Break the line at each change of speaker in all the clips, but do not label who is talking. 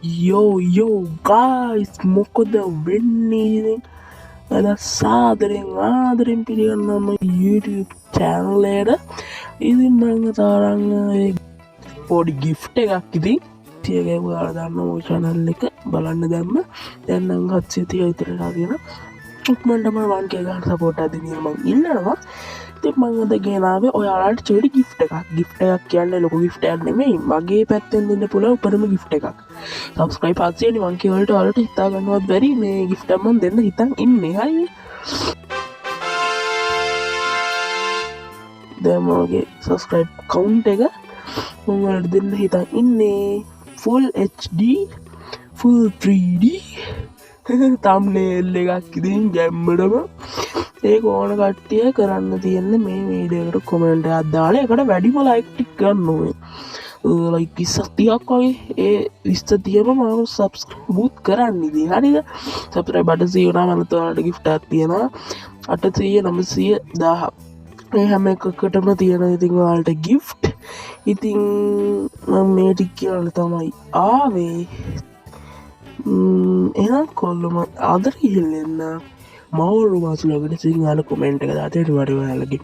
යෝ ගයිස් මොකොද වෙන්නේ අද සාදරෙන් ආදරෙන් පිළිගන්නම YouTube චැනලයට ඉතින් මම තාරන්න පොඩි ගිෆ්ට් එකක් ඉතින් තියගේ ඔයාලා දන්න ඔය channel එක බලන්න දැම්ම දැන් නම් 730 විතරලා තියෙන ඉක්මනටම 1k ගන්න සපෝට් එකක් දෙන්න මම ඉල්ලනවා ඉතින් මම අද ගෙනාවේ ඔයාලට චොටි ගිෆ්ට් එකක් කියන්නේ ලොකු ගිෆ්ට් එකක් නෙමෙයි මගේ පැත්තෙන් දෙන්න පුළුවන් උපරිම ගිෆ්ට් එකක් සබස්ක්‍රයිබ් 700 1k වලට ඔයාලට හිතා ගන්නවත් බැරි මේ ගිෆ්ට් එක මම දෙන්න හිතන් ඉන්නේ හරි දැන් මගේ සබස්ක්‍රයිබ් කවුන්ට් එක මම ඔයාලට දෙන්න හිතන් ඉන්නේ full HD full 3D thumbnail එකක් ඉතින් ගැම්මටම ඒක ඕන කට්ටිය කරන්න තියෙන්නේ මේ වීඩියෝ එකට කමෙන්ට් එකක් දාලා ඒකට වැඩිම ලයික් ටික ගන්න ඕනේ ලයික් 20-30ක් වගේ ඒ 20-30ම මම සබ්ස්ක්‍රයිබ් කරන්න ඉතින් හරිද සබ්ස්ක්‍රයිබ් බටන් සීවනා මම ඔයාලට ගිෆ්ට් එකක් තියෙනවා 800 900 1000 මේ හැම එකකටම තියෙන ඉතින් ඔයාලට ගිෆ්ට් ඉතින් මම මේ ටික කියලා තමයි ආවේ එහෙනම් කොල්ලම ආදර ගිහිල්ලෙන්න මවුරු මාසුලකට සිංහල කොමෙන්ට් එක දාලා ඊට වඩා ඔයාලගේ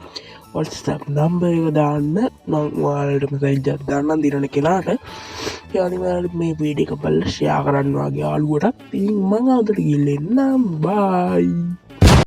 WhatsApp නම්බර් එක දාන්න මම ඔයාලට මෙසේජ් එකක් දාන්නම් දිනන කෙනාට ඒ අනිවාර්යයෙන් මේ වීඩියෝ එක බලලා ෂෙයා කරන්න වගේ යාළුවටත් ඉතින් මම ආදර ගිහිල්ලෙන්න බයි